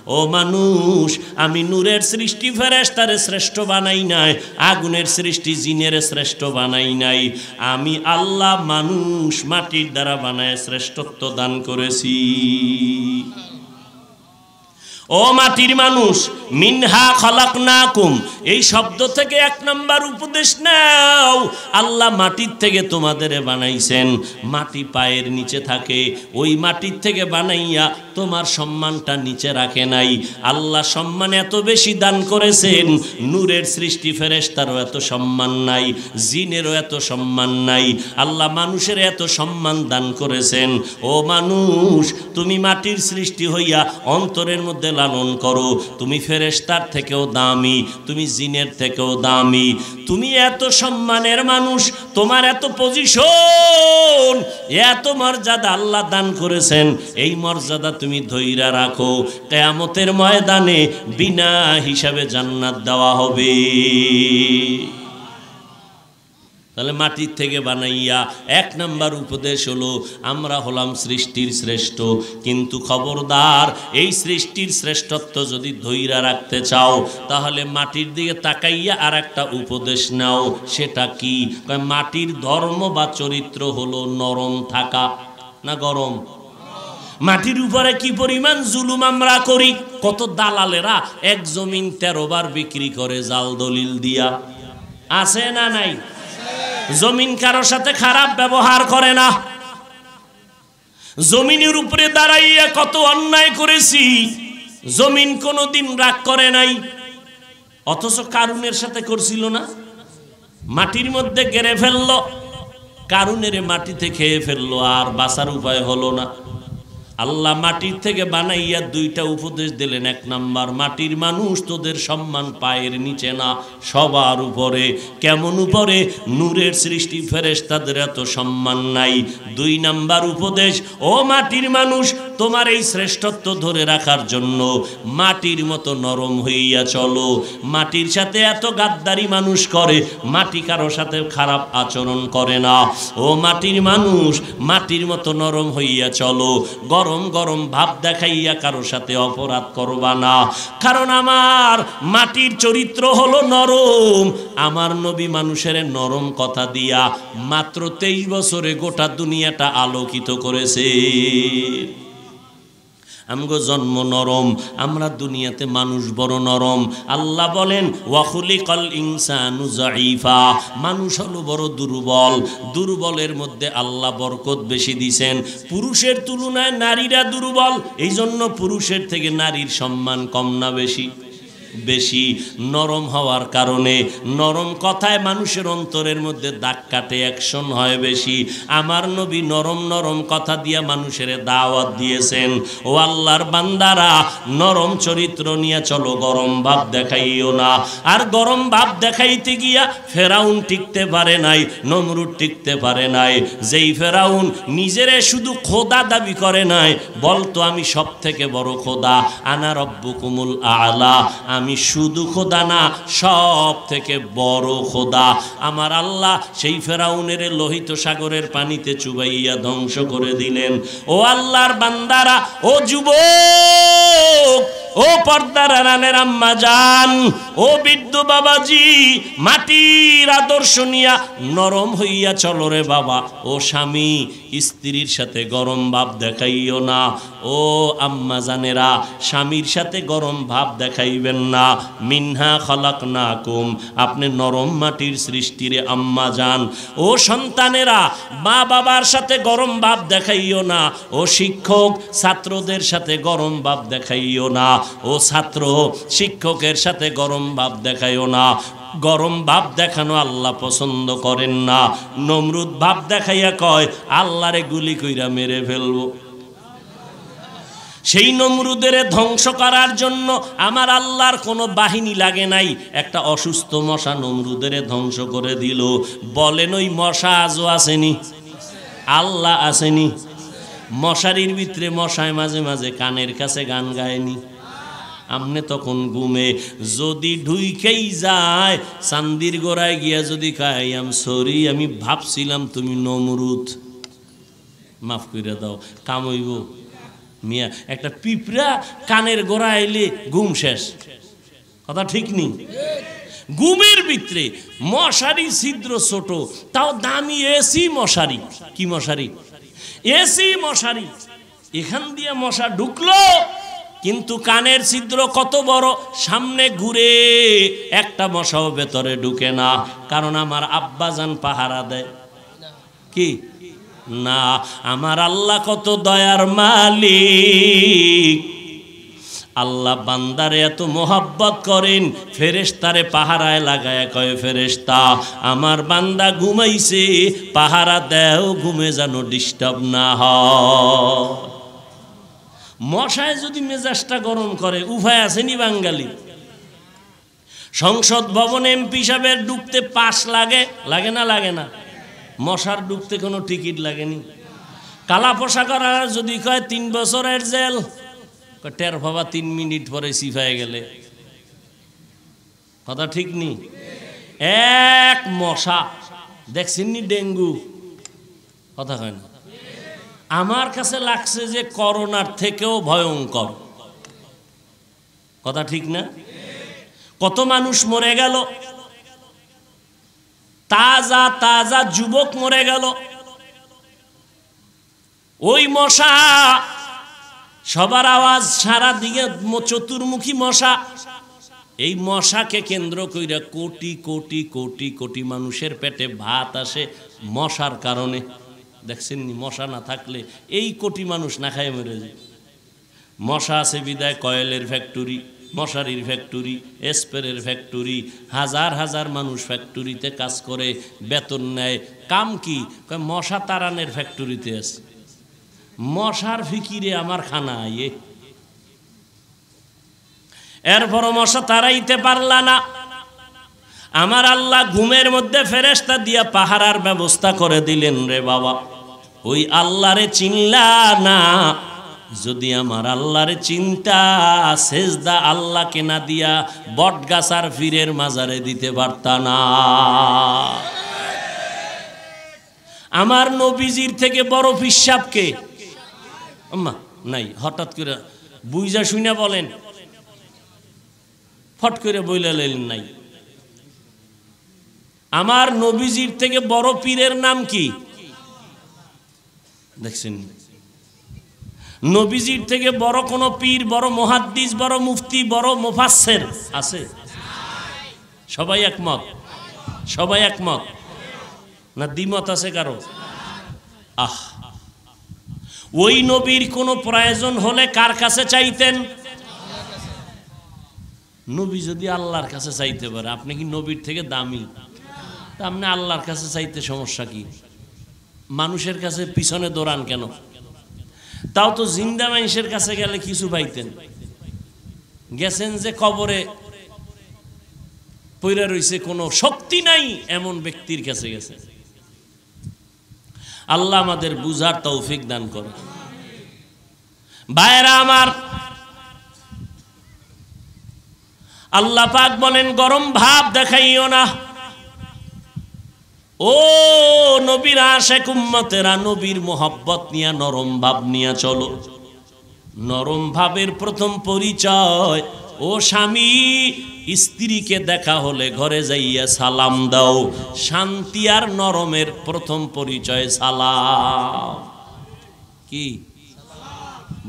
ও মানুষ, আমি নূরের সৃষ্টি ফেরেশতারে শ্রেষ্ঠ বানাই নাই, আগুনের সৃষ্টি জিনের শ্রেষ্ঠ বানাই নাই। আমি আল্লাহ মানুষ মাটির দ্বারা বানায় শ্রেষ্ঠত্ব দান করেছি। ও মাটির মানুষ, মিনহা খলাকনাকুম, এই শব্দ থেকে এক নাম্বার উপদেশ নাও। আল্লাহ মাটির থেকে তোমাদের বানাইছেন, মাটি পায়ের নিচে থাকে, ওই মাটির থেকে বানাইয়া তোমার সম্মানটা নিচে রাখে নাই। আল্লাহ সম্মান এত বেশি দান করেছেন, নূরের সৃষ্টি ফেরেশতারও এত সম্মান নাই, জিনেরও এত সম্মান নাই। আল্লাহ মানুষের এত সম্মান দান করেছেন। ও মানুষ, তুমি মাটির সৃষ্টি হইয়া অন্তরের মধ্যে লালন করো, তুমি ফেরেশতার থেকেও দামি, তুমি জিনের থেকেও দামি। তুমি এত সম্মানের মানুষ, তোমার এত পজিশন, এত মর্যাদা আল্লাহ দান করেছেন। এই মর্যাদা তুমি ধইরা রাখো, কিয়ামতের ময়দানে বিনা হিসাবে জান্নাত দেওয়া হবে। তাহলে মাটির থেকে বানাইয়া এক নাম্বার উপদেশ হলো, আমরা হলাম সৃষ্টির শ্রেষ্ঠ, কিন্তু খবরদার, এই সৃষ্টির শ্রেষ্ঠত্ব যদি ধইরা রাখতে চাও তাহলে মাটির দিকে তাকাইয়া আর একটা উপদেশ নাও। সেটা কি? মাটির ধর্ম বা চরিত্র হলো নরম থাকা না গরম। মাটির উপরে কি পরিমাণ জুলুম আমরা করি! কত দালালেরা এক জমিন 13 বার বিক্রি করে জাল দলিল দিয়া, আছে না নাই? জমিন কারোর সাথে খারাপ ব্যবহার করে না। জমিনের উপরে দাঁড়াইয়া কত অন্যায় করেছি, জমিন কোনোদিন রাগ করে নাই। অথচ কারুনের সাথে করছিল না, মাটির মধ্যে গেড়ে ফেললো, কারুনের মাটিতে খেয়ে ফেললো, আর বাঁচার উপায় হলো না। আল্লাহ মাটির থেকে বানাইয়া দুইটা উপদেশ দিলেন। এক নাম্বার, মাটির মানুষ তোদের সম্মান পায়ের নিচে না, সবার উপরে। কেমন উপরে? নূরের সৃষ্টি ফেরেশতাদের এত সম্মান নাই। 2 নাম্বার উপদেশ, ও মাটির মানুষ, তোমার এই শ্রেষ্ঠত্ব ধরে রাখার জন্য মাটির মতো নরম হইয়া চলো। মাটির সাথে এত গাদ্দারি মানুষ করে, মাটি কারো সাথে খারাপ আচরণ করে না। ও মাটির মানুষ, মাটির মতো নরম হইয়া চলো। গরম গরম ভাব দেখাইয়া কারো সাথে অপরাধ করবা না, কারণ আমার মাটির চরিত্র হলো নরম। আমার নবী মানুষের নরম কথা দিয়া মাত্র 23 বছরে গোটা দুনিয়াটা আলোকিত করেছে। আমগো জন্ম নরম, আমরা দুনিয়াতে মানুষ বড় নরম। আল্লাহ বলেন, ওয়াখুলিকাল ইনসানু যায়ীফা, মানুষ হলো বড় দুর্বল। দুর্বলের মধ্যে আল্লাহ বরকত বেশি দিয়েছেন। পুরুষের তুলনায় নারীরা দুর্বল, এই জন্য পুরুষের থেকে নারীর সম্মান কম না বেশি? বেশি। নরম হওয়ার কারণে, নরম কথায় মানুষের অন্তরের মধ্যে দাগ কাটে, অ্যাকশন হয় বেশি। আমার নবী নরম নরম কথা দিয়া মানুষের দাওয়াত দিয়েছেন, ও আল্লাহর বান্দারা, নরম চরিত্র নিয়ে চলো, গরম ভাব দেখাইও না। আর গরম ভাব দেখাইতে গিয়া ফেরাউন টিকতে পারে নাই, নমরুদ টিকতে পারে নাই। যেই ফেরাউন নিজেরে শুধু খোদা দাবি করে নাই, বলতো আমি সব থেকে বড় খোদা, আনা রব্বুকুমুল আলা, আমি শুধু খোদা না, সব থেকে বড় খোদা। আমার আল্লাহ সেই ফেরাউনের লোহিত সাগরের পানিতে চুবাইয়া ধ্বংস করে দিলেন। ও আল্লাহর বান্দারা, ও যুবক, ও পর্দার আড়ালের আম্মা জান, ও বৃদ্ধ বাবাজি, মাটির আদর্শ নিয়া নরম হইয়া চলো রে বাবা। ও স্বামী, স্ত্রীর সাথে গরম ভাব দেখাইও না। ও আম্মা জানেরা, স্বামীর সাথে গরম ভাব দেখাইবেন না। মিনহা খলাকনাকুম, আপনি নরম মাটির সৃষ্টি রে আম্মা জান। ও সন্তানেরা, মা বাবার সাথে গরম ভাব দেখাইও না। ও শিক্ষক, ছাত্রদের সাথে গরম ভাব দেখাইও না। ও ছাত্র, শিক্ষকের সাথে গরম ভাব দেখাইও না। গরম ভাব দেখানো আল্লাহ পছন্দ করেন না। নমরুদ ভাব দেখাইয়া কয়, আল্লাহরে গুলি কইরা মেরে ফেলবো। সেই নমরুদের ধ্বংস করার জন্য আমার আল্লাহর কোনো বাহিনী লাগে নাই। একটা অসুস্থ মশা নমরুদের ধ্বংস করে দিল। বলেন, ওই মশা আজও আসেনি? আল্লাহ আসেনি? মশারির ভিতরে মশায় মাঝে মাঝে কানের কাছে গান গায়নি? আমনে তখন ঘুমে যদি ঢুইকেই যায়, চান্দির গোড়ায় গিয়া যদি খাই, আম সরি, আমি ভাবছিলাম তুমি নমরুদ, মাফ করে দাও, কাম হইব মিয়া একটা পিঁপড়া কানের গোড়া আইলে ঘুম শেষ, কথা ঠিক নেই? ঘুমের ভিতরে মশারি ছিদ্র ছোট, তাও দামি এসি মশারি। কি মশারি? এসি মশারি। এখান দিয়ে মশা ঢুকলো, কিন্তু কানের ছিদ্র কত বড়, সামনে ঘুরে একটা মশাও ভেতরে ঢুকে না, কারণ আমার আব্বাজান পাহারা দেয়। কি না, আমার আল্লাহ কত দয়ার মালিক। আল্লাহ বান্দারে এত মোহাব্বত করেন, ফেরেশতারে পাহারায় লাগায় কয়, ফেরেশতা আমার বান্দা ঘুমাইছে, পাহারা দেও, ঘুমে যেন ডিস্টার্ব না হয়। মশায় যদি মেজাজটা গরম করে, উপায় আসেনি বাঙালি? সংসদ ভবনে এমপি সাহেবের ঢুকতে পাস লাগে, লাগে না? লাগে না? মশার ঢুকতে কোনো টিকিট লাগেনি। কালা পোশাক যদি কয় 3 বছরের জেল, টের পাবা 3 মিনিট পরে সিফায় গেলে, কথা ঠিক নি? এক মশা দেখছেন নি ডেঙ্গু, কথা কয় না? আমার কাছে লাগছে যে করোনার থেকেও ভয়ঙ্কর, কথা ঠিক না? কত মানুষ মরে গেল, তাজা তাজা যুবক মরে গেল। ওই মশা, সবার আওয়াজ সারা দিকে চতুর্মুখী মশা। এই মশাকে কেন্দ্র কইরা কোটি কোটি কোটি কোটি মানুষের পেটে ভাত আসে মশার কারণে। দেখছেন নি? মশা না থাকলে এই কোটি মানুষ না খায় মরে যায়। মশা আছে বিদায় কয়েলের ফ্যাক্টরি, মশারির ফ্যাক্টরি, স্প্রের ফ্যাক্টরি, হাজার হাজার মানুষ ফ্যাক্টরিতে কাজ করে, বেতন নেয়। কাম কি? মশা তাড়ানের ফ্যাক্টরিতে আছে। মশার ফিকিরে আমার খানা আইয়ে, এরপরও মশা তাড়াইতে পারলা না। আমার আল্লাহ ঘুমের মধ্যে ফেরেশতা দিয়া পাহারার ব্যবস্থা করে দিলেন। রে বাবা, ওই আল্লাহরে চিনলা না? যদি আমার আল্লাহরে চিন্তা, সেজদা আল্লাহকে না দিয়া বটগাছ আর পীরের মাজারে দিতে পারতা না। আমার নবীজির থেকে বড় পিসাবকে আম্মা নাই, হঠাৎ করে বুঝা শুনে বলেন, ফট করে বইলা লেন নাই। আমার নবীজির থেকে বড় পীরের নাম কি দেখছেন? নবীজির থেকে বড় কোন পীর, বড় মুহাদ্দিস, বড় মুফতি, বড় মুফাসসির আছে? সবাই একমত? সবাই একমত না দ্বিমত আছে কারো? আহ, ওই নবীর কোনো প্রয়োজন হলে কার কাছে চাইতেন? নবী যদি আল্লাহর কাছে চাইতে পারে, আপনি কি নবীর থেকে দামি? তা আপনি আল্লাহর কাছে চাইতে সমস্যা কি? মানুষের কাছে পিছনে দৌড়ান কেন? তাও তো জিন্দা মানুষের কাছে গেলে কিছু পাইতেন। গেছেন যে কবরে পইরা রইছে, কোনো শক্তি নাই এমন ব্যক্তির কাছে গেছে। আল্লাহ আমাদের বুঝার তৌফিক দান করে। ভাইরা আমার, আল্লাহ পাক বলেন, গরম ভাব দেখাইও না। ও নবীর আশিক উম্মতেরা, নবীর মোহাব্বত নিয়া, নরম ভাব নিয়া চলো। নরম ভাবের প্রথম পরিচয়, ও স্বামী স্ত্রীকে দেখা হলে ঘরে যাইয়া সালাম দাও। শান্তি আর নরমের প্রথম পরিচয় সালাম। কি?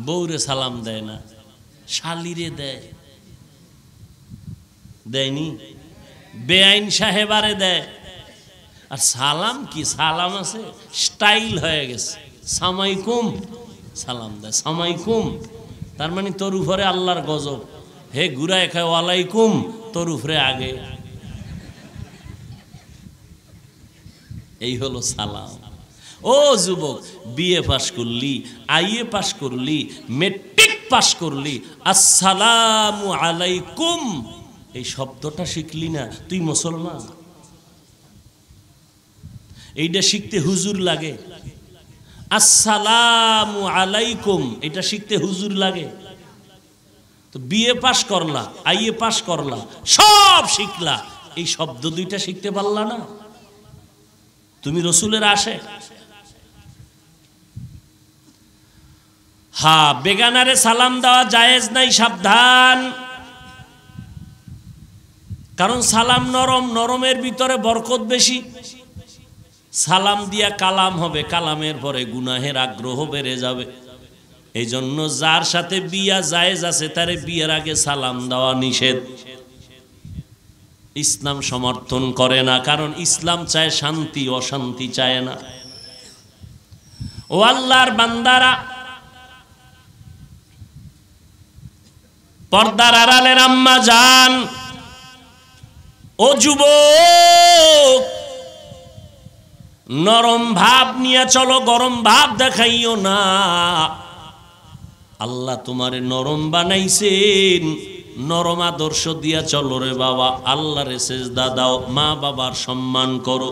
বউরে সালাম দেয় না, শালিরে দেয়, দেয়নি? বেআইন সাহেবারে দেয়। আর সালাম কি? সালাম আছে, স্টাইল হয়ে গেছে। সামাইকুম সালাম দেয়, সামাইকুম। তার মানে তোর উপরে আল্লাহর গজব। হে ঘুরায় খায় ওয়ালাইকুম, তোর উপরে আগে। এই হলো সালাম। ও যুবক, বিএ পাস করলি, আইএ পাস করলি, মেট্রিক পাস করলি, আসসালামু আলাইকুম এই শব্দটা শিখলি না, তুই মুসলমান? এইটা শিখতে হুজুর লাগে। আসসালামু আলাইকুম এটা শিখতে হুজুর লাগে? তো বিএ পাস করলা, আইএ পাস করলা, সব শিখলা, এই শব্দ দুইটা শিখতে পারলা না? তুমি রসুলের আশিক। হ্যাঁ, বেগানারে সালাম দেওয়া জায়েজ নাই, সাবধান। কারণ সালাম নরম, নরমের ভিতরে বরকত বেশি। সালাম দিয়া কালাম হবে, কালামের পরে গুনাহের আগ্রহ বেড়ে যাবে। এই জন্য যার সাথে বিয়া জায়েজ আছে তারে বিয়ের আগে সালাম দেওয়া নিষেধ। ইসলাম সমর্থন করে না, কারণ ইসলাম চায় শান্তি, অশান্তি চায় না। ও আল্লাহর বান্দারা, পর্দার আড়ালের আম্মা জান, ও যুবক, নরম ভাব নিয়ে চলো, গরম ভাব দেখাইও না। আল্লাহ তোমারে নরম বানাইছেন, নরম আদর্শ দিয়া চলো রে বাবা। আল্লাহরে সেজদা দাও, মা বাবার সম্মান করো,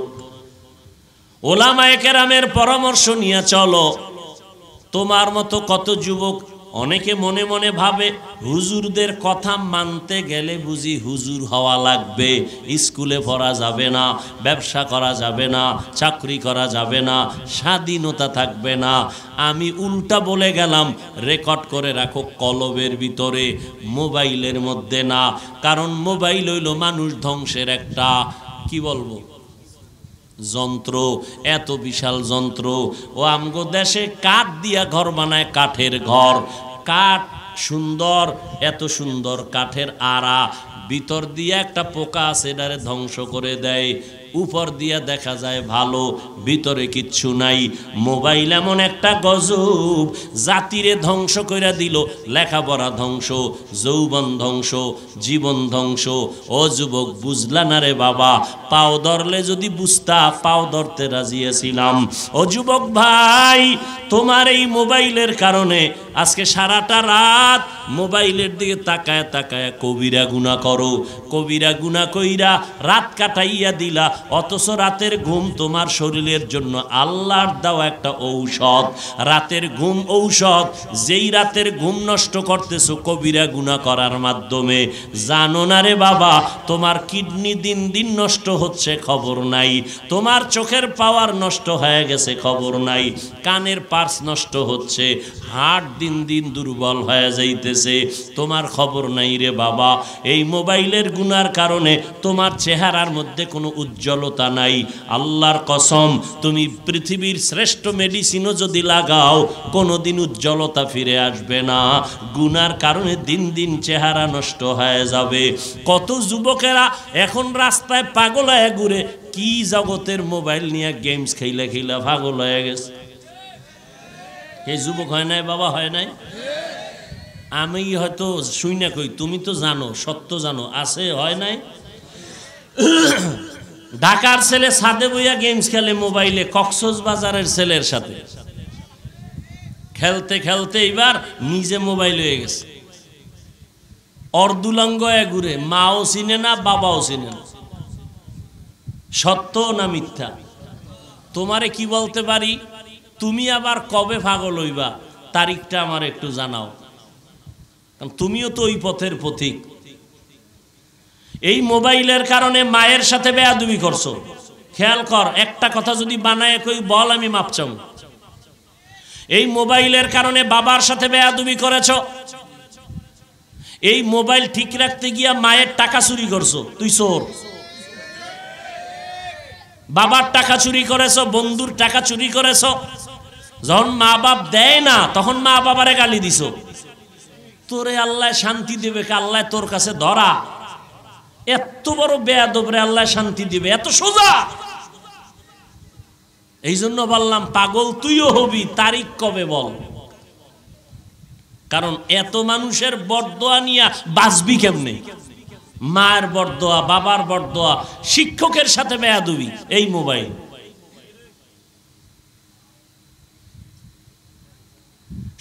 ওলামায়ে কেরামের পরামর্শ নিয়ে চলো। তোমার মতো কত যুবক অনেকে মনে মনে ভাবে হুজুরদের কথা মানতে গেলে বুঝি হুজুর হওয়া লাগবে, স্কুলে পড়া যাবে না, ব্যবসা করা যাবে না, চাকরি করা যাবে না, স্বাধীনতা থাকবে না। আমি উল্টা বলে গেলাম, রেকর্ড করে রাখো কলবের ভিতরে, মোবাইলের মধ্যে না। কারণ মোবাইল হইল মানুষ ধ্বংসের একটা, কি বলবো, যন্ত্র, এত বিশাল যন্ত্র। ও আমগো দেশে কাঠ দিয়া ঘর বানায়, কাঠের ঘর, কাঠ সুন্দর, এত সুন্দর কাঠের আড়া, ভিতর দিয়ে একটা পোকা আছে, এটারে ধ্বংস করে দেয়। উপর দিয়া দেখা যায় ভালো, ভিতরে কিচ্ছু নাই। মোবাইল এমন একটা গজব, জাতিরে ধ্বংস করে দিল। লেখাপড়া ধ্বংস, যৌবন ধ্বংস, জীবন ধ্বংস। ও যুবক, বুঝলা না রে বাবা? পাও ধরলে যদি বুঝতা, পাও ধরতে রাজি আছিলাম। ও যুবক ভাই, তোমার এই মোবাইলের কারণে আজকে সারাটা রাত মোবাইলের দিকে তাকায় তাকায় কবিরা গুনাহ করো। কবিরা গুনাহ কইরা রাত কাটাইয়া দিলা, অথচ রাতের ঘুম তোমার শরীরের জন্য আল্লাহর দেওয়া একটা ঔষধ। রাতের ঘুম ঔষধ, যেই রাতের ঘুম নষ্ট করতেছো কবিরা গুনাহ করার মাধ্যমে। জানো না রে বাবা, তোমার কিডনি দিন দিন নষ্ট হচ্ছে, খবর নাই। তোমার চোখের পাওয়ার নষ্ট হয়ে গেছে, খবর নাই। কানের পার্স নষ্ট হচ্ছে, হার্ট দিন দিন দুর্বল হয়ে যাইতেছে, তোমার খবর নাই রে বাবা। এই মোবাইলের গুনার কারণে তোমার চেহারার মধ্যে কোনো উজ্জ্বলতা নাই। আল্লাহর কসম, তুমি পৃথিবীর শ্রেষ্ঠ মেডিসিনও যদি লাগাও, কোনোদিন উজ্জ্বলতা ফিরে আসবে না। গুনার কারণে দিন দিন চেহারা নষ্ট হয়ে যাবে। কত যুবকেরা এখন রাস্তায় পাগল হয়ে ঘুরে, কি জগতের মোবাইল নিয়ে গেমস খেলা খেলা পাগল হয়ে গেছে। এই যুবক হয় নাই বাবা, হয় নাই? আমি হয়তো শুই না কই, তুমি তো জানো, সত্য জানো, আছে, হয় নাই? ঢাকার ছেলে ছাদে বইয়া গেমস খেলে মোবাইলে, কক্সবাজারের ছেলের সাথে খেলতে খেলতে এবার নিজে মোবাইল হয়ে গেছে। অর্ধুলঙ্গ ঘুরে, মাও চিনে না, বাবাও চিনে না। সত্য না মিথ্যা? তোমারে কি বলতে পারি, তুমি আবার কবে পাগল হইবা তারিখটা আমার একটু জানাও, কারণ তুমিও তো ওই পথের পথিক। এই মোবাইলের কারণে মায়ের সাথে বেয়াদবি করছো, খেয়াল কর। একটা কথা যদি বানায় কই বল, আমি মাপ চাও। এই মোবাইলের কারণে বাবার সাথে বেয়াদবি করেছো। এই মোবাইল ঠিক রাখতে গিয়া মায়ের টাকা চুরি করছো, তুই চোর। বাবার টাকা চুরি করেছো, বন্ধুর টাকা চুরি করেছো। যখন মা বাপ দেয় না, তখন মা বাবারে গালি দিছো। তোরে আল্লাহ শান্তি দেবে, আল্লাহ তোর কাছে ধরা। এত বড় বেয়াদবরে আল্লাহ শান্তি দিবে, এত সোজা। এই জন্য বললাম, পাগল তুইও হবি, তারিখ কবে বল। কারণ এত মানুষের বরদোয়া নিয়া বাঁচবি কেমনে? মায়ের বরদোয়া, বাবার বরদোয়া, শিক্ষকের সাথে বেয়াদবি, এই মোবাইল।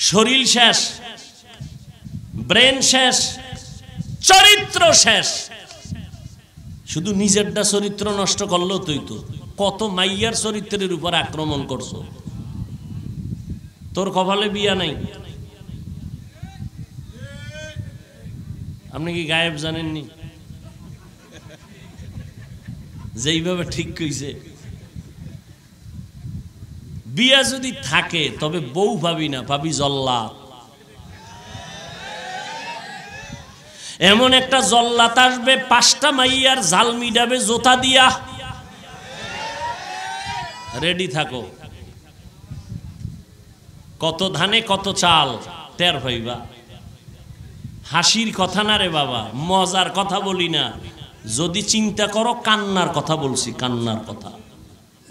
শরীর শেষ, ব্রেন শেষ, চরিত্র শেষ। শুধু নিজেরটা চরিত্র নষ্ট করলো তুই তো কত মাইয়ার চরিত্রের উপর আক্রমণ করছো। তোর কপালে বিয়া নাই, আপনি কি গায়েব জানেননি? যেইভাবে ঠিক কইছে, বিয়া যদি থাকে তবে বউ পাবি না, পাবি জল্লাদ। এমন একটা জল্লাত আসবে 5টা মাইয়ার জাল মিডাবে জোতা দিয়া। রেডি থাকো, কত ধানে কত চাল টের হইবা। হাসির কথা না রে বাবা, মজার কথা বলি না। যদি চিন্তা করো কান্নার কথা বলছি, কান্নার কথা,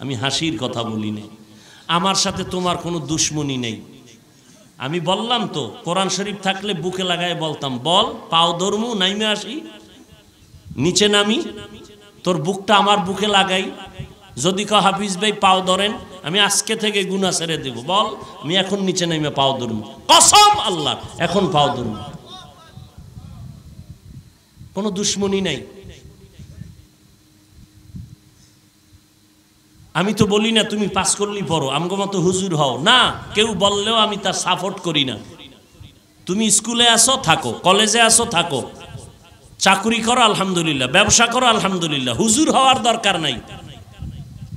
আমি হাসির কথা বলি না। আমার সাথে তোমার কোনো দুশ্মনী নেই। আমি বললাম তো, কোরআন শরীফ থাকলে বুকে লাগায় বলতাম, বল পাও ধর্মু নাইমে আসি, নিচে নামি, তোর বুকটা আমার বুকে লাগাই। যদি কো হাফিজ ভাই পাও ধরেন, আমি আজকে থেকে গুনাহ ছেড়ে দেব, বল আমি এখন নিচে নামে পাও ধরমু, কসম আল্লাহ এখন পাও ধরমু। কোনো দুশ্মনী নাই। আমি তো বলি না তুমি পাস করলি পড়ো, আমগো মতো হুজুর হও না, কেউ বললেও আমি তার সাপোর্ট করি না। তুমি স্কুলে আসো থাকো, কলেজে আসো থাকো, চাকরি করো আলহামদুলিল্লাহ, ব্যবসা করো আলহামদুলিল্লাহ, হুজুর হওয়ার দরকার নাই।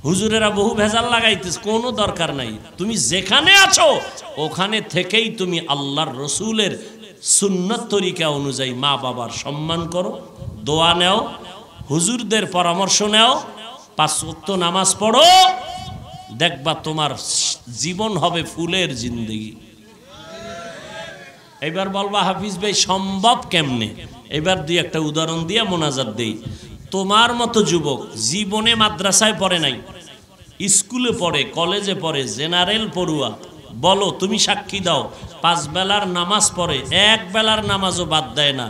হুজুরেরা বহু ভেজাল লাগাইতেছে, কোনো দরকার নাই। তুমি যেখানে আছো ওখানে থেকেই তুমি আল্লাহর রসুলের সুন্নত তরিকা অনুযায়ী মা বাবার সম্মান করো, দোয়া নেও, হুজুরদের পরামর্শ নেও, 5 ওয়াক্ত নামাজ পড়ো, দেখবা তোমার জীবন হবে ফুলের জিন্দেগি। এবার বলবা হাফিজ ভাই সম্ভব কেমনে? এবার দুই একটা উদাহরণ দিয়ে মোনাজাত দেই। তোমার মতো যুবক জীবনে মাদ্রাসায় পড়ে নাই, স্কুলে পড়ে, কলেজে পড়ে, জেনারেল পড়ুয়া, বলো তুমি সাক্ষী দাও, 5 বেলার নামাজ পড়ে, 1 বেলার নামাজও বাদ দেয় না,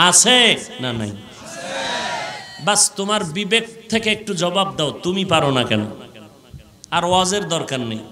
আছে না নাই? বাস তোমার বিবেক থেকে একটু জবাব দাও, তুমি পারো না কেন? আর ওয়াজের দরকার নেই।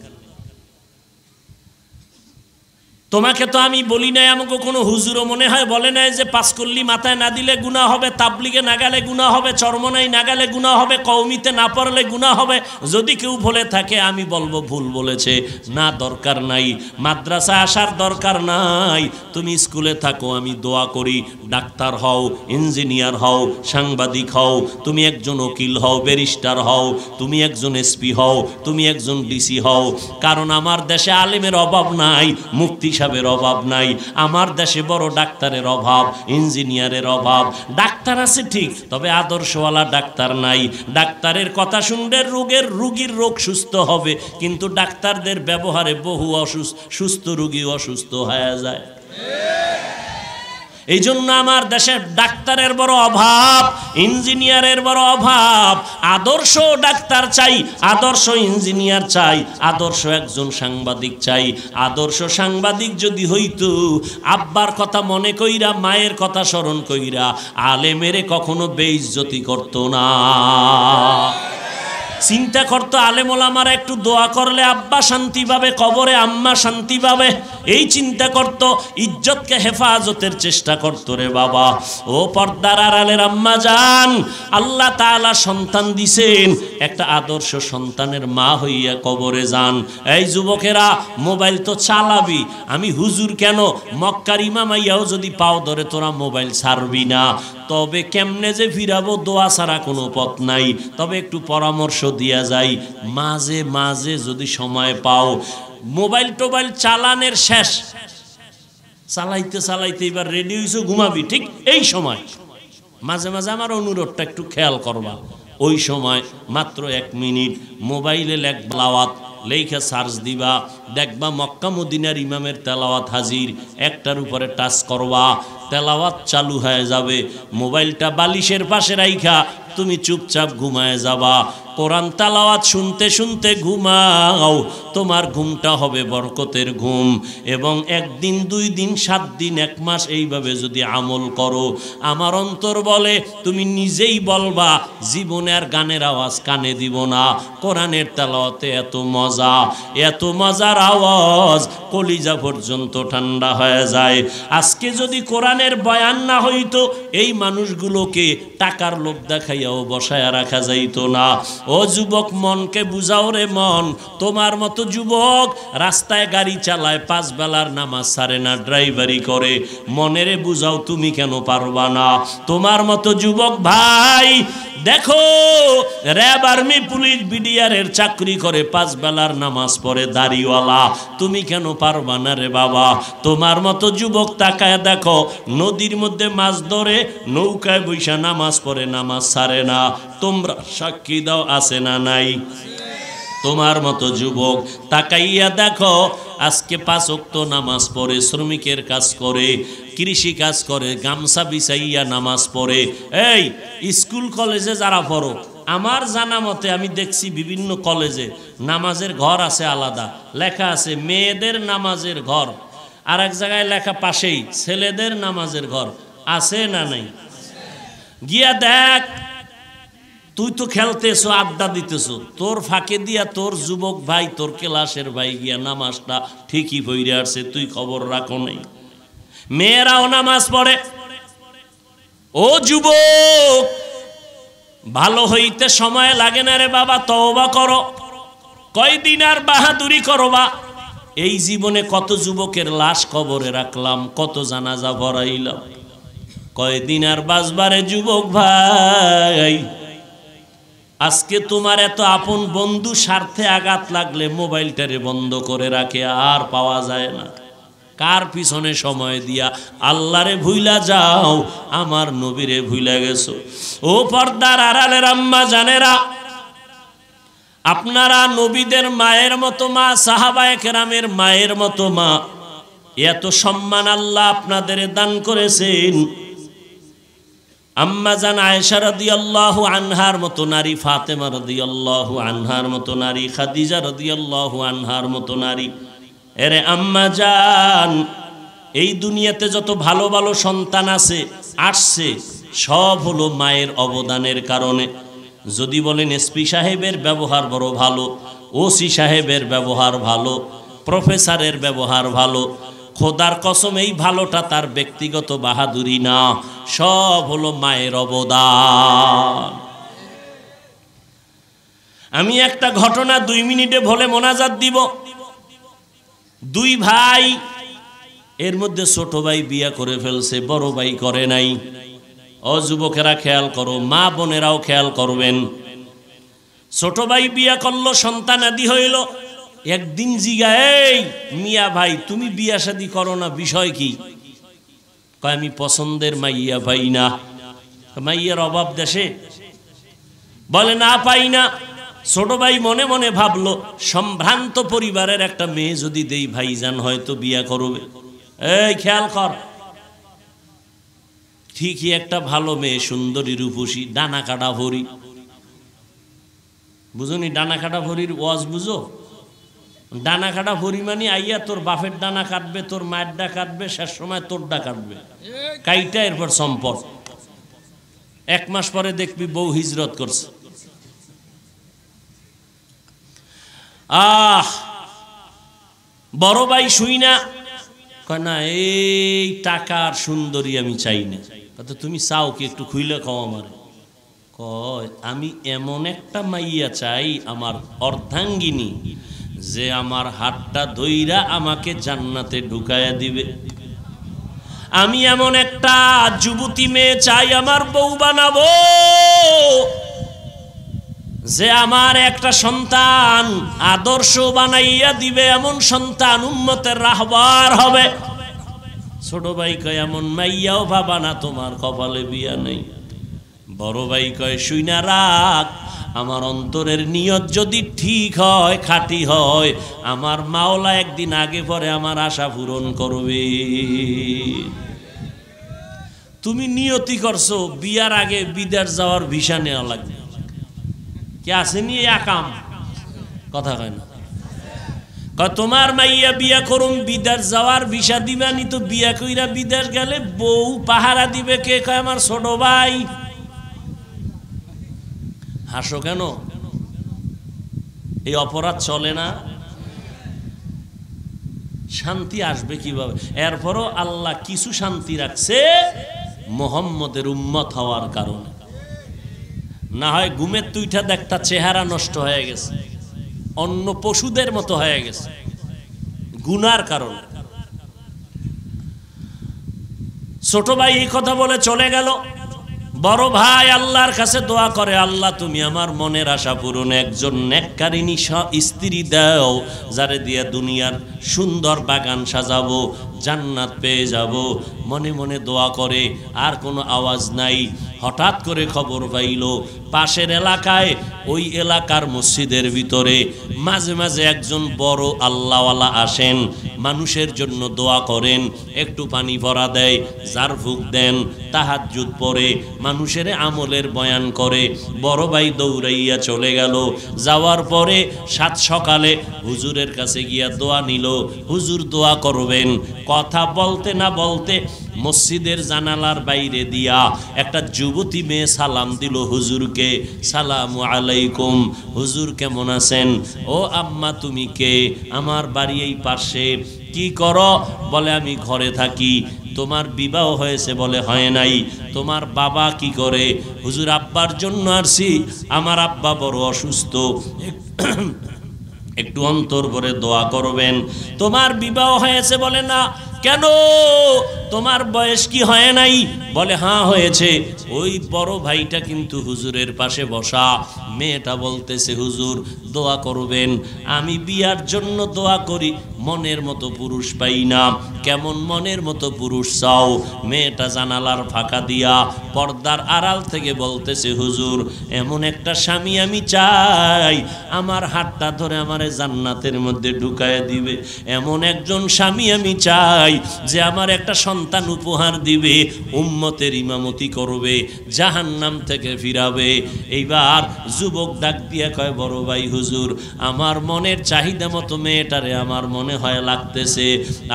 তোমাকে তো আমি বলি নাই, আমাকে কোনো হুজুরও মনে হয় বলে নাই যে পাস করলি মাথায় না দিলে গুনাহ হবে, তাবলিগে না গেলে গুনাহ হবে, চরমনাই না গেলে গুনাহ হবে, কওমিতে না পড়লে গুনাহ হবে। যদি কেউ বলে থাকে আমি বলবো ভুল বলেছে, না দরকার নাই, মাদ্রাসা আসার দরকার নাই, তুমি স্কুলে থাকো, আমি দোয়া করি ডাক্তার হও, ইঞ্জিনিয়ার হও, সাংবাদিক হও, তুমি একজন উকিল হও, ব্যারিস্টার হও, তুমি একজন এসপি হও, তুমি একজন ডিসি হও। কারণ আমার দেশে আলেমের অভাব নাই, মুফতি সাহেবের অভাব নাই, আমার দেশে বড় ডাক্তারের অভাব, ইঞ্জিনিয়ারের অভাব। ডাক্তার আছে ঠিক, তবে আদর্শওয়ালা ডাক্তার নাই। ডাক্তারের কথা শুনলে রোগীর রোগ সুস্থ হবে, কিন্তু ডাক্তারদের ব্যবহারে বহু সুস্থ রোগী অসুস্থ হয়ে যায়। এই জন্য আমার দেশের ডাক্তারের বড় অভাব, ইঞ্জিনিয়ারের বড় অভাব। আদর্শ ডাক্তার চাই, আদর্শ ইঞ্জিনিয়ার চাই, আদর্শ একজন সাংবাদিক চাই। আদর্শ সাংবাদিক যদি হইতো, আব্বার কথা মনে কইরা, মায়ের কথা স্মরণ কইরা আলেমেরে কখনো বেইজ্জতি করতো না। চিন্তা করতো আলেম ওলামারা একটু দোয়া করলে আব্বা শান্তি পাবে, কবরে আম্মা শান্তি পাবে, এই চিন্তা করতো, ইজ্জতকে হেফাজতের চেষ্টা করতো রে বাবা। ও পর্দার আড়ালের আম্মা জান, আল্লাহ তাআলা সন্তান দিছেন, একটা আদর্শ সন্তানের মা হইয়া কবরে যান। এই যুবকেরা মোবাইল তো চালাবি, আমি হুজুর কেন, মক্কার ইমাম আইয়াও যদি পাও ধরে তোরা মোবাইল ছাড়বি না, তবে কেমনে যে ফিরাবো, দোয়া ছাড়া কোনো পথ নাই। তবে একটু পরামর্শ দিয়া যায়, মাঝে মাঝে যদি সময় পাও, মোবাইল টোবাইল চালানের শেষ, চালাইতে চালাইতে এবার রেডি হইছো ঘুমাবি, ঠিক এই সময় মাঝে মাঝে আমার অনুরোধটা একটু খেয়াল করবা। ওই সময় মাত্র 1 মিনিট মোবাইলে তেলাওয়াত লেখা সার্চ দিবা, দেখবা মক্কা মদিনার ইমামের তেলাওয়াত হাজির, একটার উপরে টাচ করবা, তেলাওয়াত চালু হয়ে যাবে। মোবাইলটা বালিশের পাশে রাইখা তুমি চুপচাপ ঘুমায় যাবা। কোরআন তেলাওয়াত শুনতে শুনতে ঘুমাও, তোমার ঘুমটা হবে বরকতের ঘুম। এবং 1 দিন 2 দিন 7 দিন 1 মাস এইভাবে যদি আমল করো, আমার অন্তর বলে তুমি নিজেই বলবা জীবনে আর গানের আওয়াজ কানে দিব না। কোরআনের তেলাওয়াতে এত মজা, এত মজার আওয়াজ, কলিজা পর্যন্ত ঠান্ডা হয়ে যায়। আজকে যদি কোরআনের বয়ান না হইতো, এই মানুষগুলোকে টাকার লোভ দেখাইয়াও বসায় রাখা যাইতো না। ও যুবক, মনকে বুঝাও রে মন, তোমার মতো যুবক রাস্তায় গাড়ি চালায়, 5 বেলার নামাজ ছাড়ে না, ড্রাইভারি করে, মনেরে বুঝাও তুমি কেন পারবা না? তোমার মতো যুবক ভাই দেখো র‍্যাব, আর্মি, পুলিশ, বিডিআর এর চাকরি করে, 5 বেলার নামাজ পড়ে, দাড়িওয়ালা। তুমি কেন পারবা না রে বাবা? তোমার মতো যুবক তাকায় দেখো, নদীর মধ্যে মাছ ধরে, নৌকায় বৈশা নামাজ পড়ে, নামাজ ছাড়ে না। তোমরা সাক্ষী দাও, আছে না নাই? তোমার মতো যুবক তাকাইয়া দেখো, আজকে 5 ওয়াক্ত নামাজ পড়ে, শ্রমিকের কাজ করে, কৃষি কাজ করে, গামছা বিছাইয়া নামাজ পড়ে। এই স্কুল কলেজে যারা পড়ো, আমার জানা মতে আমি দেখছি বিভিন্ন কলেজে নামাজের ঘর আছে আলাদা, লেখা আছে মেয়েদের নামাজের ঘর, আর এক জায়গায় লেখা পাশেই ছেলেদের নামাজের ঘর। আছে না নাই? গিয়া দেখ, তুই তো খেলতেছো, আড্ডা দিতেছো, তোর ফাঁকে দিয়া তোর যুবক ভাই, তোর ক্লাসের ভাই গিয়া নামাজটা ঠিকই পড়ে আসছে, তুই খবর রাখো নাই। মেয়েরাও নামাজ পড়ে। ও যুবক, ভালো হইতে সময় লাগে না রে বাবা, তওবা করো। কয়দিন আর বাহাদুরি করবা? এই জীবনে কত যুবকের লাশ কবরে রাখলাম, কত জানাজা ভরাইলাম, কয়দিন আর বাঁচবারে যুবক ভাই। আজকে তোমার এত আপন বন্ধু স্বার্থে আঘাত লাগলে মোবাইলটারে বন্ধ করে রাখে, আর পাওয়া যায় না। কার পিছনে সময় দিয়া আল্লাহরে ভুইলা যাও, আমার নবীরে ভুইলা গেছো। ও পর্দার আড়ালের আম্মা জানেরা, আপনারা নবীদের মায়ের মতো মা, সাহাবায়ে কেরামের মায়ের মতো মা, এত সম্মান আল্লাহ আপনাদের দান করেছেন। আম্মা জান আয়েশা রাদিয়াল্লাহু আনহার মতো নারী, ফাতেমা রাদিয়াল্লাহু আনহার মতো নারী, খাদিজা রাদিয়াল্লাহু আনহার মতো নারী। এরে আম্মা জান, এই দুনিয়াতে যত ভালো ভালো সন্তান আছে আসছে, সব হলো মায়ের অবদানের কারণে। যদি বলেন এসপি সাহেবের ব্যবহার বড় ভালো, ওসি সাহেবের ব্যবহার ভালো, প্রফেসরের ব্যবহার ভালো, খোদার কসম এই ভালোটা তার ব্যক্তিগত বাহাদুরি না, সব হলো মায়ের অবদান। আমি একটা ঘটনা 2 মিনিটে বলে মোনাজাত দিব। 2 ভাই, এর মধ্যে ছোট ভাই বিয়া করে ফেলছে, বড় ভাই করে নাই। ও যুবকেরা খেয়াল করো, মা বোনেরাও খেয়াল করবেন। ছোট ভাই বিয়া করলো, সন্তান আদি হইল। একদিন জিগা, এই মিয়া ভাই, তুমি বিয়া শাদী করো না, বিষয় কি? কয় আমি পছন্দের মাইয়া পাই না। মাইয়ার অভাব দেশে? বলে না, পাই না। ছোট ভাই মনে মনে ভাবলো, সম্ভ্রান্ত পরিবারের একটা মেয়ে যদি দেই ভাইজান হয়তো বিয়া করবে। এই খেয়াল কর, ঠিকই একটা ভালো মেয়ে, সুন্দরী, রূপসী, ডানা কাটা ভরি। বুঝনি ডানা কাটা ভরির ওয়াজ? বুঝো? ডানা কাটা ভরি মানে আইয়া তোর বাপের ডানা কাটবে, তোর মায়ের ডা কাটবে, শেষ সময় তোর ডা কাটবে, কাইটা এরপর সম্পদ। 1 মাস পরে দেখবি বউ হিজরত করছে। বড় ভাই শুই না, কয় না এই টাকার সুন্দরী আমি চাই না। তুমি চাও কি? একটু খুইলে খাও আমার। কয় আমি এমন একটা মাইয়া চাই, আমার অর্ধাঙ্গিনী, যে আমার হাতটা ধইরা আমাকে জান্নাতে ঢুকায়া দিবে। আমি এমন একটা যুবতী মেয়ে চাই, আমার বউ বানাবো, যে আমার একটা সন্তান আদর্শ বানাইয়া দিবে, এমন সন্তান উম্মতের রাহবার হবে। ছোট ভাই কয় এমন মাইয়াও ভাবা না, তোমার কপালে বিয়া নেই। বড় ভাই কয় শুইনা রাখ, আমার অন্তরের নিয়ত যদি ঠিক হয়, খাঁটি হয়, আমার মাওলা একদিন আগে পরে আমার আশা পূরণ করবে। তুমি নিয়তি করছো বিয়ার আগে বিদেশ যাওয়ার ভিসা নেওয়া লাগবে, কে আসেনি? একাম কথা কয় না। তোমার মাইয়া বিয়া করুম, বিদেশ যাওয়ার ভিসা দিবানি, তো বিয়া কইরা বিদেশ গেলে বউ পাহারা দিবে কে? কয় আমার ছোট ভাই। হাসো কেন? এই অপরাধ চলে না? শান্তি আসবে কিভাবে? এরপরও আল্লাহ কিছু শান্তি রাখছে মুহাম্মদের উম্মত হওয়ার কারণে। না হয় ঘুমের তুইটা দেখতা চেহারা নষ্ট হয়ে গেছে, অন্য পশুদের মতো হয়ে গেছে গুনার কারণে। ছোট ভাই এই কথা বলে চলে গেল। বড় ভাই আল্লাহর কাছে দোয়া করে, আল্লাহ তুমি আমার মনের আশা পূরণ একজন নেককারিনী স্ত্রী দাও, যারে দিয়া দুনিয়ার সুন্দর বাগান সাজাবো, জান্নাত পেয়ে যাব। মনে মনে দোয়া করে, আর কোনো আওয়াজ নাই। হঠাৎ করে খবর পাইল পাশের এলাকায়, ওই এলাকার মসজিদের ভিতরে মাঝে মাঝে একজন বড় আল্লাহওয়ালা আসেন, মানুষের জন্য দোয়া করেন, একটু পানি ভরা দেয়, জারফুক দেন, তাহাজ্জুদ পড়ে, মানুষের আমলের বয়ান করে। বড় ভাই দৌড়াইয়া চলে গেল। যাওয়ার পরে সাত সকালে হুজুরের কাছে গিয়া দোয়া নিল, হুজুর দোয়া করবেন। কথা বলতে না বলতে মসজিদের জানালার বাইরে দিয়া একটা যুবতী মেয়ে সালাম দিল হুজুরকে, সালামু আলাইকুম, হুজুর কেমন আছেন? ও আম্মা তুমি কে? আমার বাড়ি এই পাশে। কি করো? বলে আমি ঘরে থাকি। তোমার বিবাহ হয়েছে? বলে হয় নাই। তোমার বাবা কি করে? হুজুর আব্বার জন্য আসছি, আমার আব্বা বড় অসুস্থ, একটু অন্তর ভরে দোয়া করবেন। তোমার বিবাহ হয়েছে? বলে না। কেন? তোমার বয়স কি হয় নাই? বলে হ্যাঁ হয়েছে। ওই বড় ভাইটা কিন্তু হুজুরের পাশে বসা। মেয়েটা বলতেছে হুজুর দোয়া করবেন। আমি বিয়ার জন্য দোয়া করি, মনের মতো পুরুষ পাই না। কেমন মনের মতো পুরুষ চাও? মেয়েটা জানালার ফাঁকা দিয়া পর্দার আড়াল থেকে বলতেছে হুজুর এমন একটা স্বামী আমি চাই, আমার হাতটা ধরে আমারে জান্নাতের মধ্যে ঢুকায় দিবে। এমন একজন স্বামী আমি চাই যে আমার একটা সন্তান উপহার দিবে, উম্মতের ইমামতি করবে, জাহান্নাম থেকে ফিরাবে। এইবার যুবক ডাক দিয়া কয়, বড় ভাই হুজুর আমার মনের চাহিদা মতো মেয়েটারে আমার মনে হয় লাগতেছে,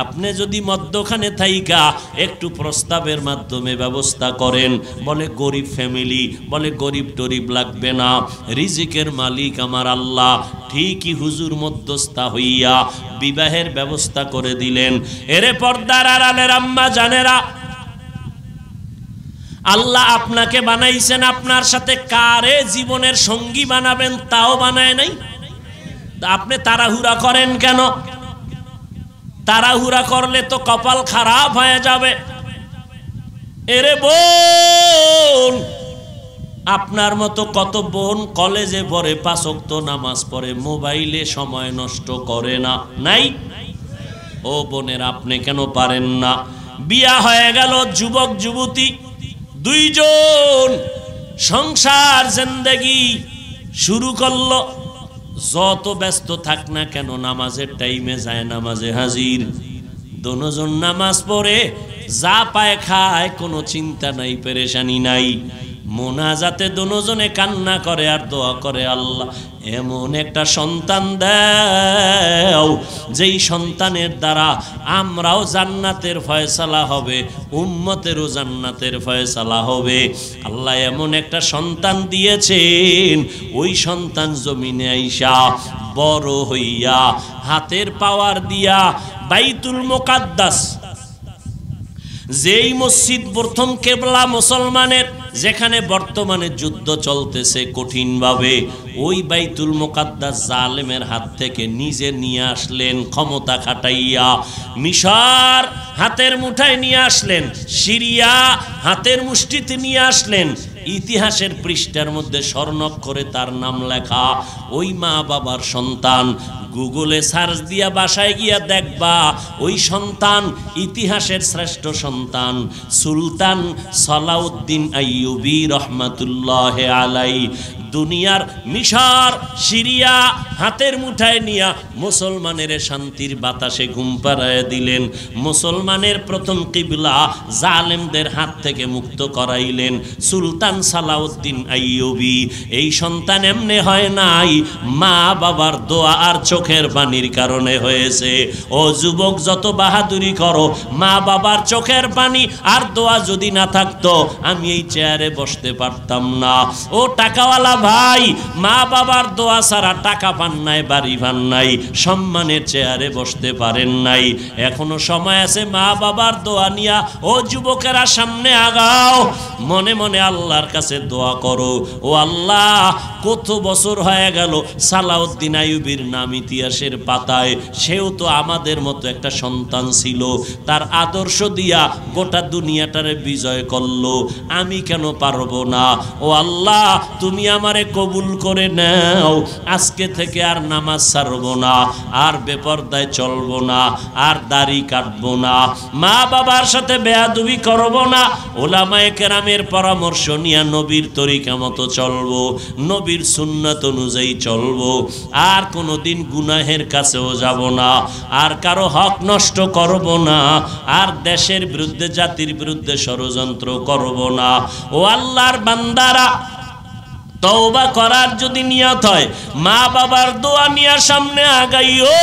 আপনি যদি মধ্যখানে থাইকা একটু প্রস্তাবের মাধ্যমে ব্যবস্থা করেন। বলে গরিব ফ্যামিলি, বলে গরিব টরিব লাগবে না, রিজিকের মালিক আমার আল্লাহ। ঠিকই হুজুর মধ্যস্থা হইয়া বিবাহের ব্যবস্থা করে দিলেন। এরে পর্দার আড়ালের আম্মা জানেরা, আল্লাহ আপনাকে বানাইছেন, আপনার সাথে কারে জীবনের সঙ্গী বানাবেন তাও বানায় নাই। আপনি তাড়াহুড়া করেন কেন? তাড়াহুড়া করলে তো কপাল খারাপ হয়ে যাবে। এরে বোন, আপনার মতো কত বোন কলেজে পড়ে, 5 ওয়াক্ত নামাজ পড়ে, মোবাইলে সময় নষ্ট করে না? নাই? ও বোনের আপনি কেন পারেন না? বিয়া হয়ে গেল, যুবক যুবতী দুইজন সংসার জিন্দেগি শুরু করলো। যত ব্যস্ত থাক না কেন নামাজের টাইমে যায় নামাজে হাজির। দুজন নামাজ পড়ে, যা পায় খায়, কোনো চিন্তা নাই, পেরেশানি নাই। মোনাজাতে দুজনে কান্না করে আর দোয়া করে, আল্লাহ এমন একটা সন্তান দাও যেই সন্তানের দ্বারা আমরাও জান্নাতের ফয়সালা হবে, উম্মতেরও জান্নাতের ফয়সালা হবে। আল্লাহ এমন একটা সন্তান দিয়েছেন, ওই সন্তান জমিনে আইসা বড় হইয়া হাতের পাওয়ার দিয়া বাইতুল মুকাদ্দাস, যেই মসজিদ প্রথম কেবলা মুসলমানের, যেখানে বর্তমানে যুদ্ধ চলতেছে কঠিনভাবে, ওই বাইতুল মুকাদ্দাস জালেমের হাত থেকে নিজে নিয়ে আসলেন, ক্ষমতা খাটাইয়া। মিশর হাতের মুঠায় নিয়ে আসলেন, সিরিয়া হাতের মুষ্টিতে নিয়ে আসলেন। ইতিহাসের পৃষ্ঠার মধ্যে স্বর্ণাক্ষরে তার নাম লেখা। ওই মা বাবার সন্তান, গুগলে সার্চ দিয়া বাসায় গিয়া দেখবা, ওই সন্তান ইতিহাসের শ্রেষ্ঠ সন্তান সুলতান সালাউদ্দিন আইয়ুবী রহমাতুল্লাহ আলাই। দুনিয়ার মিশর সিরিয়া হাতের মুঠায় নিয়া মুসলমানের শান্তির বাতাসে ঘুম পাড়ায় দিলেন। মুসলমানের প্রথম কিবলা জালেমদের হাত থেকে মুক্ত করাইলেন সুলতান সালাউদ্দিন আইয়ুবী। এই সন্তান এমনি হয় নাই, মা বাবার দোয়া আর চোখের পানির কারণে হয়েছে। ও যুবক, যত বাহাদুরি করো, মা বাবার চোখের পানি আর দোয়া যদি না থাকতো আমি এই চেয়ারে বসতে পারতাম না। ও টাকাওয়ালা ভাই, মা বাবার দোয়া ছাড়া টাকা পান নাই, বাড়ি পান নাই, সম্মানের চেয়ারে বসতে পারেন নাই, এখনো সময় আছে মা বাবার দোয়া নিয়া ও যুবকেরা সামনে আগাও, মনে মনে আল্লাহর কাছে দোয়া করো। ও আল্লাহ, কত বছর হয়ে গেল সালাউদ্দিন আইয়ুবীর নাম ইতিহাসের পাতায়, সেও তো আমাদের মতো একটা সন্তান ছিল, তার আদর্শ দিয়া গোটা দুনিয়াটারে বিজয় করলো, আমি কেন পারবো না? ও আল্লাহ, তুমি আমারে কবুল করে নাও, আজকে থেকে আর নামাজ ছাড়বো না, আর বেপরদায় চলবো না, আর দাড়ি কাটবো না, মা বাবার সাথে বেয়াদবি করবো না, ওলামায়ে কেরামের পরামর্শ নিয়ে নবীর তরিকা মতো চলবো, নবীর সুন্নাত অনুযায়ী চলবো, আর কোনোদিন গুনাহের কাছেও যাব না, আর কারো হক নষ্ট করব না, আর দেশের বিরুদ্ধে জাতির বিরুদ্ধে ষড়যন্ত্র করব না। ও আল্লাহর বান্দারা, তওবা করার যদি নিয়ত হয়, মা বাবার দোয়া নিয়ে সামনে আগাইও,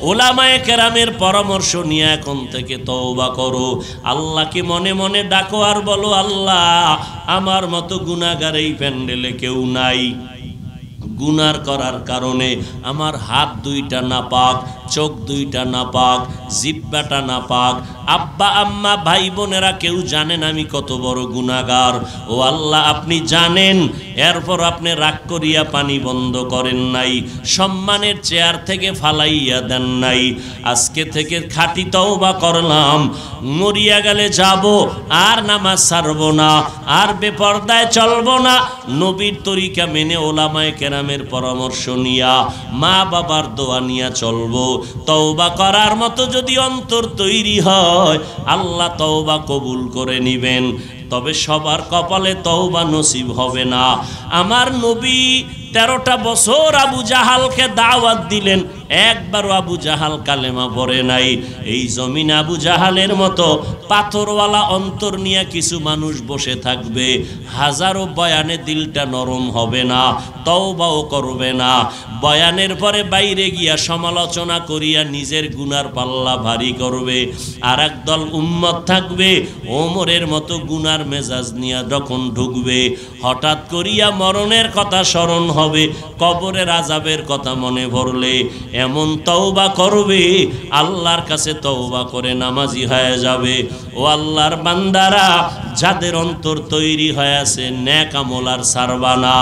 ওলামায়ে কেরামের পরামর্শ নিয়ে এখন থেকে তওবা করো, আল্লাহকে মনে মনে ডাকো আর বলো, আল্লাহ, আমার মতো গুনাহগার এই প্যান্ডেলে কেউ নাই, গুনার করার কারণে আমার হাত দুইটা নাপাক, চোখ দুইটা নাপাক, জিহ্বাটা নাপাক, আব্বা আম্মা ভাই বোনেরা কেউ জানেন আমি কত বড় গুনাহগার। ও আল্লাহ, আপনি জানেন, এরপর আপনি রাগ করিয়া পানি বন্ধ করেন নাই, সম্মানের চেয়ার থেকে ফালাইয়া দেন নাই, আজকে থেকে খাঁটি তওবা করলাম, মরিয়া গেলে যাব, আর নামাজ ছাড়বো না, আর বেপরদায় চলবো না, নবীর তরিকা মেনে ওলামায়ে কেরামের পরামর্শ নিয়া মা বাবার দোয়া নিয়া চলবো। তওবা করার মতো যদি অন্তর তৈরি হয়, আল্লাহ তওবা কবুল করে নিবেন, তবে সবার কপালে তওবা নসিব হবে না। আমার নবী 13টা বছর আবু জাহালকে দাওয়াত দিলেন, একবারও আবু জাহাল কালেমা পড়ে নাই। এই জমিন আবু জাহালের মতো পাথরওয়ালা অন্তর নিয়ে কিছু মানুষ বসে থাকবে, হাজারো বয়ানে দিলটা নরম হবে না, তওবাও করবে না, বয়ানের পরে বাইরে গিয়া সমালোচনা করিয়া নিজের গুনার পাল্লা ভারী করবে। আর একদল উম্মত থাকবে, ওমরের মতো গুনার মেজাজ নিয়ে যখন ঢুকবে, হঠাৎ করিয়া মরণের কথা স্মরণ হবে, কবরের আযাবের কথা মনে পড়লে এমন তওবা করবে, আল্লাহর কাছে তওবা করে নামাজি হয়ে যাবে। ও আল্লাহর বান্দারা, যাদের অন্তর তৈরি হয়ে আছে, নেক আমল আর ছাড়বা না,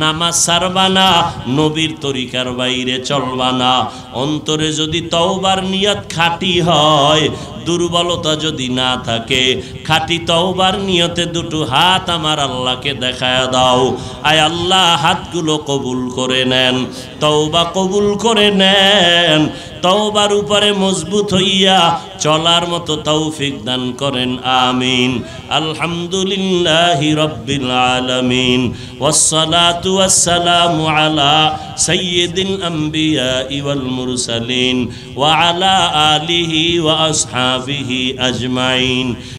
নামাজ ছাড়বা না, নবীর তরিকার বাইরে চলবা না, অন্তরে যদি তওবার নিয়ত খাঁটি হয়, দুর্বলতা যদি না থাকে, খাঁটি তওবার নিয়তে দুটো হাত আমার আল্লাহকে দেখায়া দাও। আয় আল্লাহ, হাতগুলো কবুল করে নেন, তওবা কবুল করে নেন, তওবার উপরে মজবুত হইয়া চলার মতো তৌফিক দান করেন, আমিন। আলহামদুলিল্লাহি রাব্বিল আলামিন, ওয়াসসালাতু ওয়াসসালামু আলা সাইয়্যিদিল আম্বিয়া ওয়াল মুরসালিন ওয়া আলা আলিহি ওয়া আসহাবিহি আজমাইন।